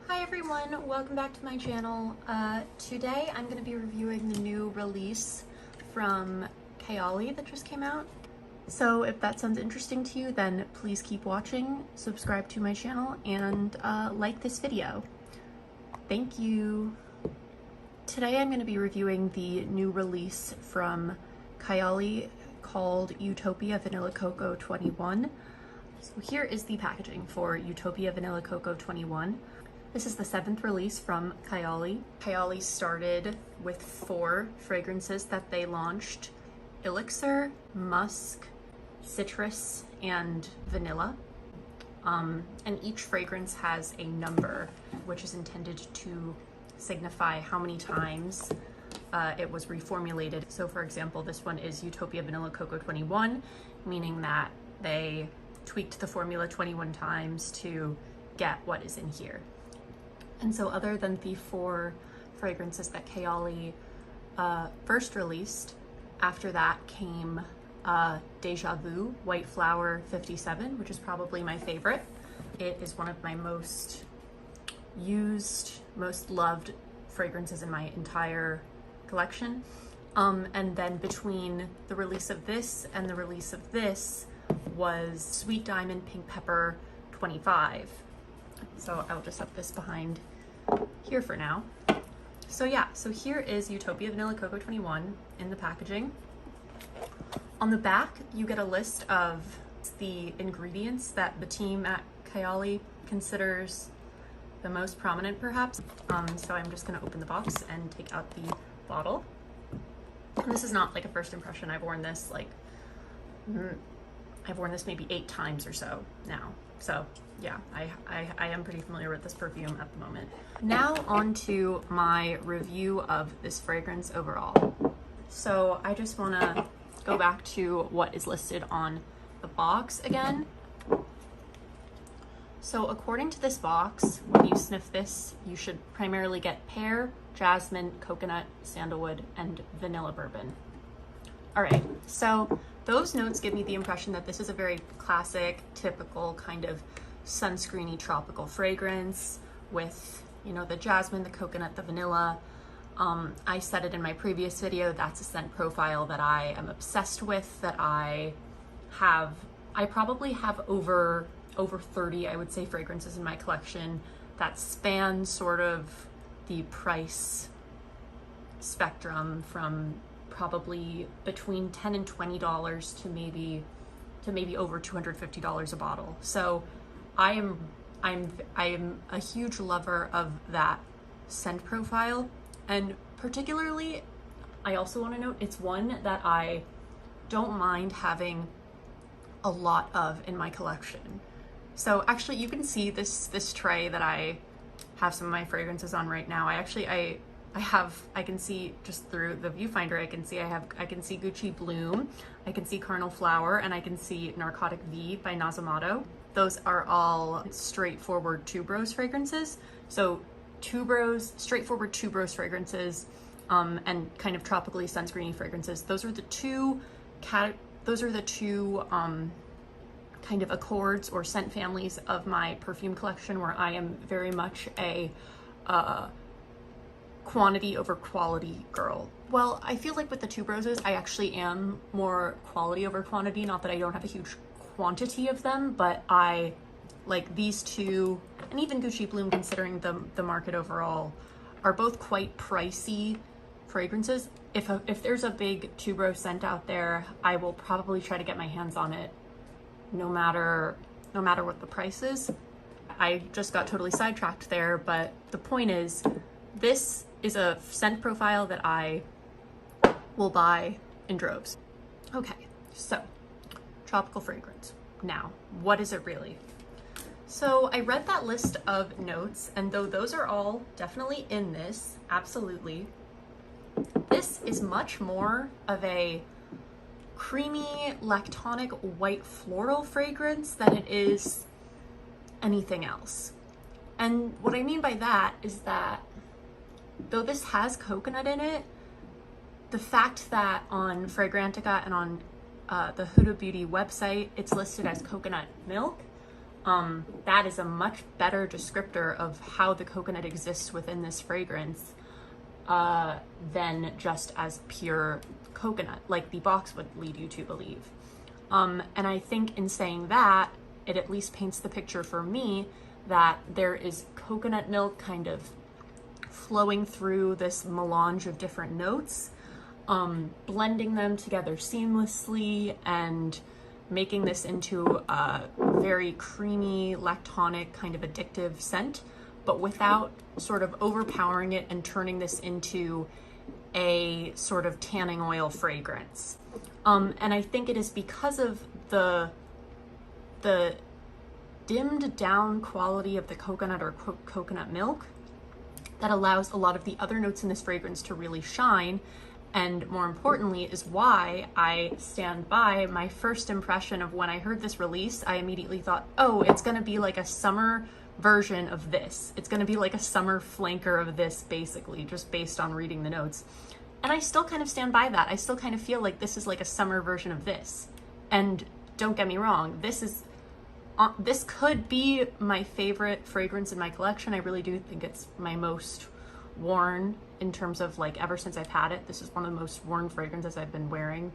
Hi everyone, welcome back to my channel. Today I'm going to be reviewing the new release from Kayali that just came out. So if that sounds interesting to you, then please keep watching, subscribe to my channel, and like this video. Thank you. Today I'm going to be reviewing the new release from Kayali called Utopia Vanilla Coco 21. So here is the packaging for Utopia Vanilla Coco 21. This is the 7th release from Kayali. Kayali started with 4 fragrances that they launched: Elixir, Musk, Citrus, and Vanilla. And each fragrance has a number, which is intended to signify how many times it was reformulated. So for example, this one is Utopia Vanilla Coco 21, meaning that they tweaked the formula 21 times to get what is in here. And so other than the 4 fragrances that Kayali first released, after that came Deja Vu White Flower 57, which is probably my favorite. It is one of my most used, most loved fragrances in my entire collection. And then between the release of this and the release of this was Sweet Diamond Pink Pepper 25. So I'll just set this behind here for now. So yeah, so here is Utopia Vanilla Coco 21 in the packaging. On the back, you get a list of the ingredients that the team at Kayali considers the most prominent, perhaps. So I'm just gonna open the box and take out the bottle. And this is not like a first impression. I've worn this maybe 8 times or so now. So yeah, I am pretty familiar with this perfume at the moment. Now on to my review of this fragrance overall. So I just wanna go back to what is listed on the box again. So according to this box, when you sniff this, you should primarily get pear, jasmine, coconut, sandalwood, and vanilla bourbon. All right, so those notes give me the impression that this is a very classic, typical kind of sunscreeny tropical fragrance with, you know, the jasmine, the coconut, the vanilla. I said it in my previous video, that's a scent profile that I am obsessed with, that I probably have over 30, I would say, fragrances in my collection that span sort of the price spectrum from probably between $10 and $20 to maybe over $250 a bottle. So I am a huge lover of that scent profile, and particularly I also want to note it's one that I don't mind having a lot of in my collection. So actually you can see this tray that I have some of my fragrances on right now. I can see just through the viewfinder, I can see Gucci Bloom, I can see Carnal Flower, and I can see Narcotic V by Nazumato. Those are all straightforward tuberose fragrances. So straightforward tuberose fragrances, and kind of tropically sunscreeny fragrances. Those are the two kind of accords or scent families of my perfume collection where I am very much a quantity over quality girl. Well, I feel like with the tuberoses, I actually am more quality over quantity. Not that I don't have a huge quantity of them, but I like these two, and even Gucci Bloom, considering the market overall, are both quite pricey fragrances. If there's a big tuberose scent out there, I will probably try to get my hands on it no matter what the price is. I just got totally sidetracked there, but the point is, this is a scent profile that I will buy in droves. Okay, so tropical fragrance. Now, what is it really? So I read that list of notes, and though those are all definitely in this, absolutely, this is much more of a creamy, lactonic, white floral fragrance than it is anything else. And what I mean by that is that though this has coconut in it, the fact that on Fragrantica and on the Huda Beauty website, it's listed as coconut milk, that is a much better descriptor of how the coconut exists within this fragrance than just as pure coconut, like the box would lead you to believe. And I think in saying that, it at least paints the picture for me that there is coconut milk kind of flowing through this melange of different notes, blending them together seamlessly and making this into a very creamy, lactonic, kind of addictive scent, but without sort of overpowering it and turning this into a sort of tanning oil fragrance. And I think it is because of the dimmed down quality of the coconut or coconut milk that allows a lot of the other notes in this fragrance to really shine. And more importantly is why I stand by my first impression of when I heard this release. I immediately thought, oh, it's gonna be like a summer version of this. It's gonna be like a summer flanker of this, basically, just based on reading the notes. And I still kind of stand by that. I still kind of feel like this is like a summer version of this. And don't get me wrong, this could be my favorite fragrance in my collection. I really do think it's my most worn in terms of like ever since I've had it. This is one of the most worn fragrances I've been wearing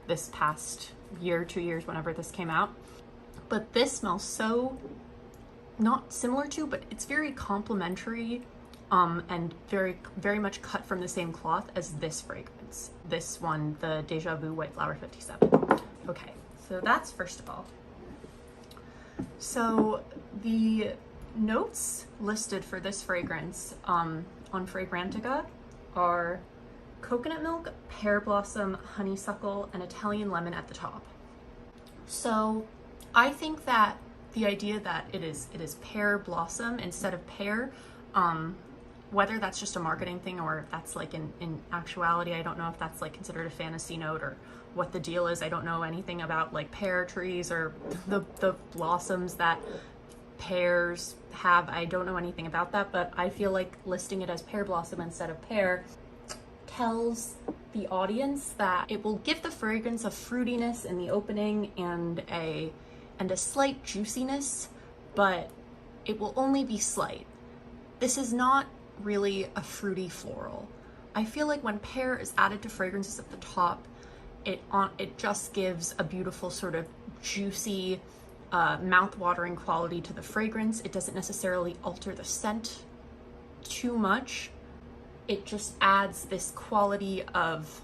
this past year, 2 years, whenever this came out. But this smells so not similar to, but it's very complementary and very much cut from the same cloth as this fragrance. This one, the Deja Vu White Flower 57. Okay, so that's first of all. So the notes listed for this fragrance on Fragrantica are coconut milk, pear blossom, honeysuckle, and Italian lemon at the top. So I think that the idea that it is pear blossom instead of pear, whether that's just a marketing thing or if that's like in actuality, I don't know if that's like considered a fantasy note or what the deal is. I don't know anything about like pear trees or the blossoms that pears have. I don't know anything about that, but I feel like listing it as pear blossom instead of pear tells the audience that it will give the fragrance a fruitiness in the opening and a slight juiciness, but it will only be slight. This is not really a fruity floral. I feel like when pear is added to fragrances at the top, it just gives a beautiful sort of juicy, mouth-watering quality to the fragrance. It doesn't necessarily alter the scent too much. It just adds this quality of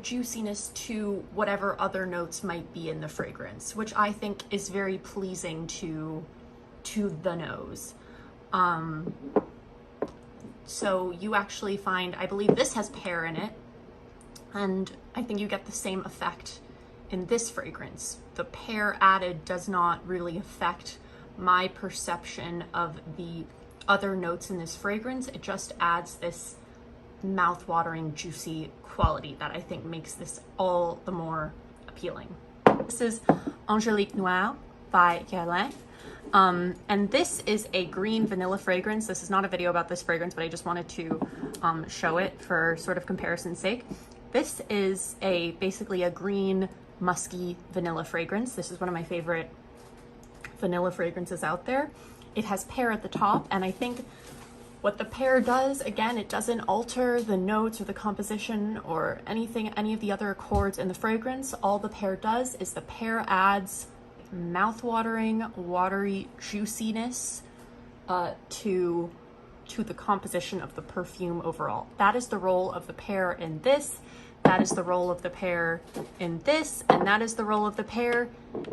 juiciness to whatever other notes might be in the fragrance, which I think is very pleasing to the nose. So you actually find, I believe this has pear in it, and I think you get the same effect in this fragrance. The pear added does not really affect my perception of the other notes in this fragrance. It just adds this mouth-watering, juicy quality that I think makes this all the more appealing. This is Angelique Noire by Guerlain. And this is a green vanilla fragrance. This is not a video about this fragrance, but I just wanted to show it for sort of comparison's sake. This is basically a green musky vanilla fragrance. This is one of my favorite vanilla fragrances out there. It has pear at the top, and I think what the pear does, again, it doesn't alter the notes or the composition or anything, any of the other accords in the fragrance. All the pear does is the pear adds mouth-watering, watery juiciness to the composition of the perfume overall. That is the role of the pear in this, that is the role of the pear in this, and that is the role of the pear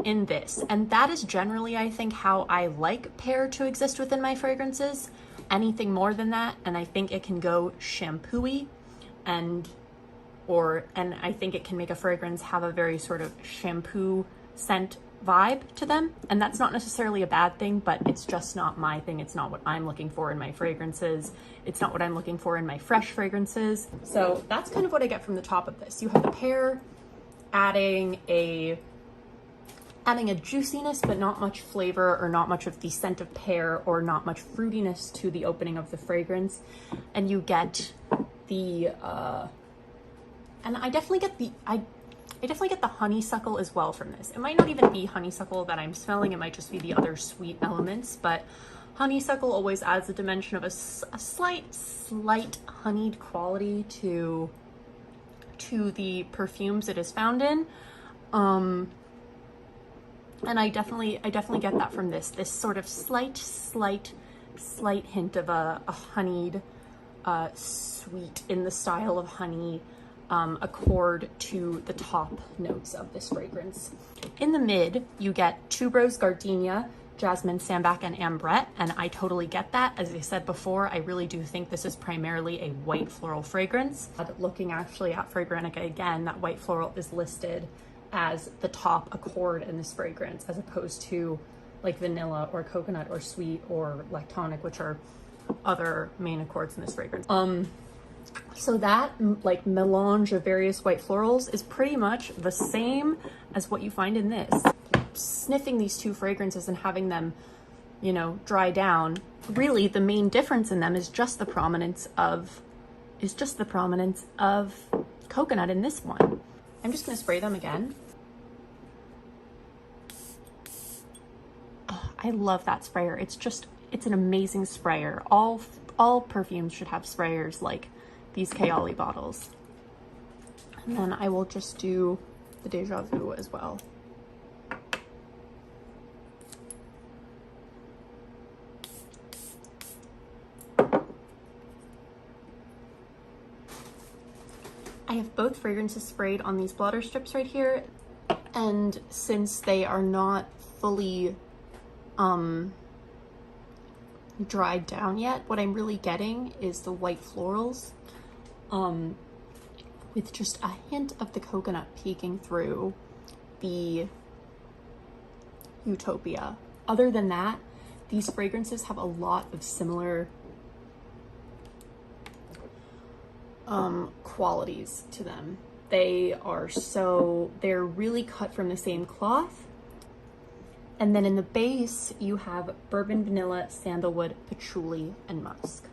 in this. And that is generally, I think, how I like pear to exist within my fragrances. Anything more than that, and I think it can go shampoo-y, and I think it can make a fragrance have a very sort of shampoo scent vibe to them, and that's not necessarily a bad thing, but it's just not my thing. It's not what I'm looking for in my fragrances. It's not what I'm looking for in my fresh fragrances. So that's kind of what I get from the top of this. You have the pear adding a juiciness, but not much flavor or not much of the scent of pear or not much fruitiness to the opening of the fragrance. And you get the, and I definitely get I definitely get the honeysuckle as well from this. It might not even be honeysuckle that I'm smelling, it might just be the other sweet elements, but honeysuckle always adds a dimension of a slight honeyed quality to the perfumes it is found in. And I definitely get that from this sort of slight hint of a honeyed, sweet in the style of honey, accord to the top notes of this fragrance. In the mid, you get tuberose, gardenia, jasmine, sambac, and ambrette, and I totally get that. As I said before, I really do think this is primarily a white floral fragrance. Looking actually at Fragrantica again, that white floral is listed as the top accord in this fragrance, as opposed to like vanilla or coconut or sweet or lactonic, which are other main accords in this fragrance. So that like melange of various white florals is pretty much the same as what you find in this. Sniffing these two fragrances and having them, you know, dry down, really the main difference in them is just the prominence of coconut in this one. I'm just gonna spray them again. Oh, I love that sprayer. It's an amazing sprayer. All perfumes should have sprayers like these Kayali bottles. And then I will just do the Deja Vu as well. I have both fragrances sprayed on these blotter strips right here, and since they are not fully dried down yet, what I'm really getting is the white florals with just a hint of the coconut peeking through the Utopia. Other than that, these fragrances have a lot of similar qualities to them. They're really cut from the same cloth. And then in the base, you have bourbon, vanilla, sandalwood, patchouli, and musk.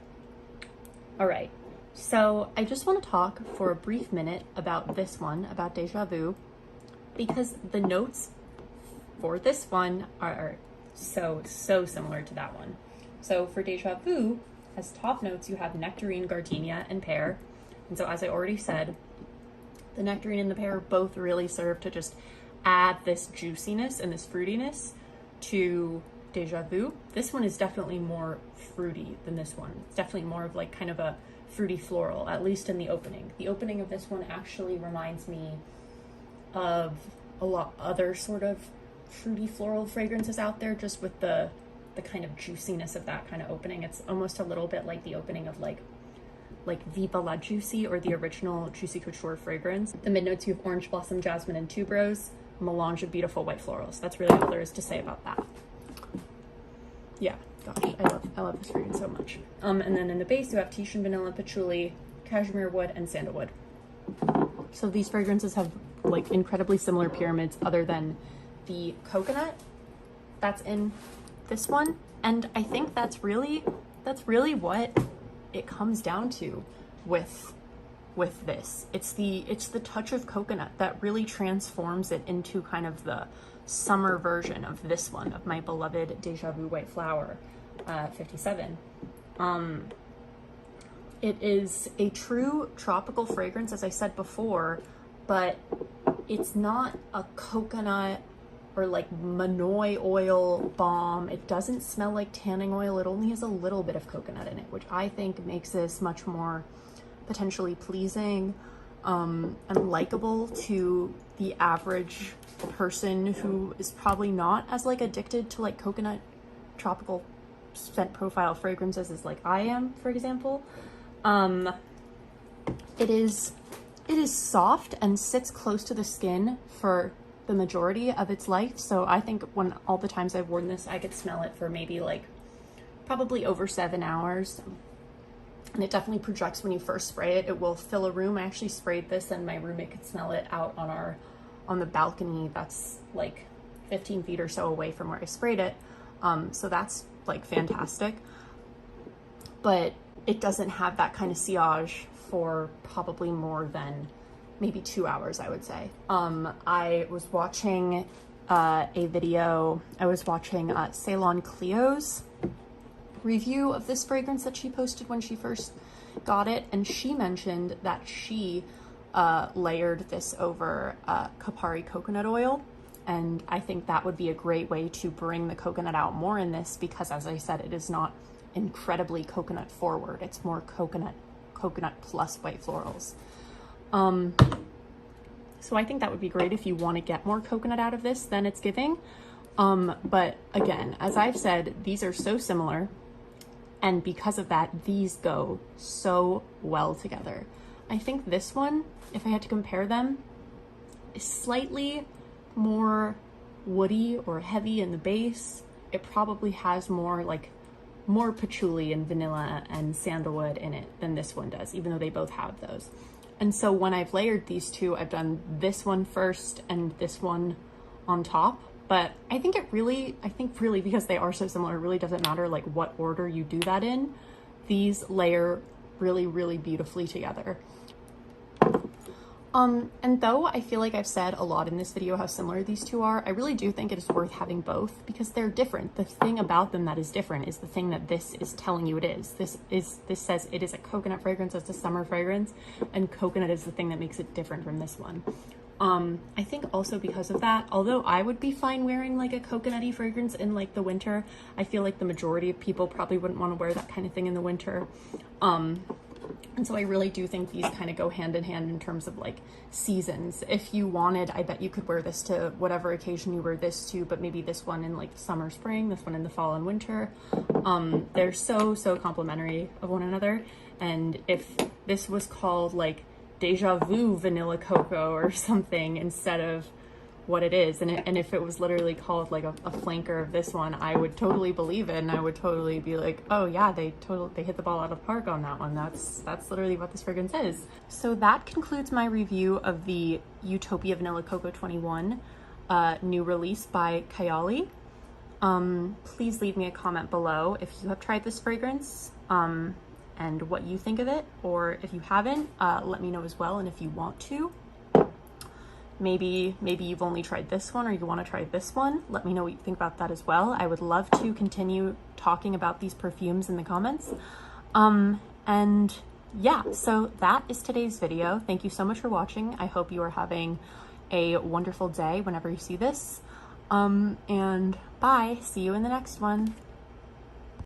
All right, so I just want to talk for a brief minute about this one, about Deja Vu, because the notes for this one are so similar to that one. So for Deja Vu, as top notes, you have nectarine, gardenia, and pear. And so as I already said, the nectarine and the pear both really serve to just add this juiciness and this fruitiness to Deja Vu. This one is definitely more fruity than this one. It's definitely more of like kind of a fruity floral, at least in the opening. The opening of this one actually reminds me of a lot other sort of fruity floral fragrances out there, just with the kind of juiciness of that kind of opening. It's almost a little bit like the opening of like Viva La Juicy, or the original Juicy Couture fragrance. The mid notes, you have orange blossom, jasmine, and tuberose, a melange of beautiful white florals. That's really all there is to say about that. Yeah, gosh, I love this fragrance so much. And then in the base, you have Tahitian vanilla, patchouli, cashmere wood, and sandalwood. So these fragrances have like incredibly similar pyramids, other than the coconut that's in this one. And I think that's really what it comes down to with this. It's the touch of coconut that really transforms it into kind of the summer version of this one, of my beloved Deja Vu White Flower 57. It is a true tropical fragrance, as I said before, but it's not a coconut or like manoi oil balm. It doesn't smell like tanning oil. It only has a little bit of coconut in it, which I think makes this much more potentially pleasing and likable to the average person who is probably not as like addicted to like coconut tropical scent profile fragrances as like I am, for example. It is soft and sits close to the skin for the majority of its life. So I think when all the times I've worn this, I could smell it for maybe like probably over 7 hours. And it definitely projects when you first spray it. It will fill a room. I actually sprayed this and my roommate could smell it out on the balcony that's like 15 feet or so away from where I sprayed it. So that's like fantastic. But it doesn't have that kind of sillage for probably more than maybe 2 hours, I would say. I was watching a video, I was watching Ceylon Cleo's review of this fragrance that she posted when she first got it, and she mentioned that she layered this over Kapari coconut oil, and I think that would be a great way to bring the coconut out more in this, because as I said, it is not incredibly coconut forward, it's more coconut plus white florals. So I think that would be great if you want to get more coconut out of this than it's giving. But again, as I've said, these are so similar, and because of that, these go so well together. I think this one, if I had to compare them, is slightly more woody or heavy in the base. It probably has more patchouli and vanilla and sandalwood in it than this one does, even though they both have those. And so when I've layered these two, I've done this one first and this one on top. But I think really, because they are so similar, it really doesn't matter like what order you do that in. These layer really, really beautifully together. And though I feel like I've said a lot in this video how similar these two are, I really do think it is worth having both because they're different. The thing about them that is different is the thing that this is telling you it is. This says it is a coconut fragrance, it's a summer fragrance, and coconut is the thing that makes it different from this one. I think also because of that, although I would be fine wearing like a coconutty fragrance in like the winter, I feel like the majority of people probably wouldn't want to wear that kind of thing in the winter. And so I really do think these kind of go hand in hand in terms of like seasons. If you wanted, I bet you could wear this to whatever occasion you wear this to, but maybe this one in like the summer, spring, this one in the fall and winter. They're so complementary of one another. And if this was called like Deja Vu Vanilla Coco or something instead of what it is, and if it was literally called like a flanker of this one, I would totally believe it, and I would totally be like, oh yeah, they hit the ball out of the park on that one. That's literally what this fragrance is. So that concludes my review of the Utopia Vanilla Coco 21 new release by Kayali. Please leave me a comment below if you have tried this fragrance and what you think of it, or if you haven't, let me know as well. And if you want to, maybe you've only tried this one or you want to try this one, let me know what you think about that as well. I would love to continue talking about these perfumes in the comments. And yeah, so that is today's video. Thank you so much for watching. I hope you are having a wonderful day whenever you see this. And bye, see you in the next one.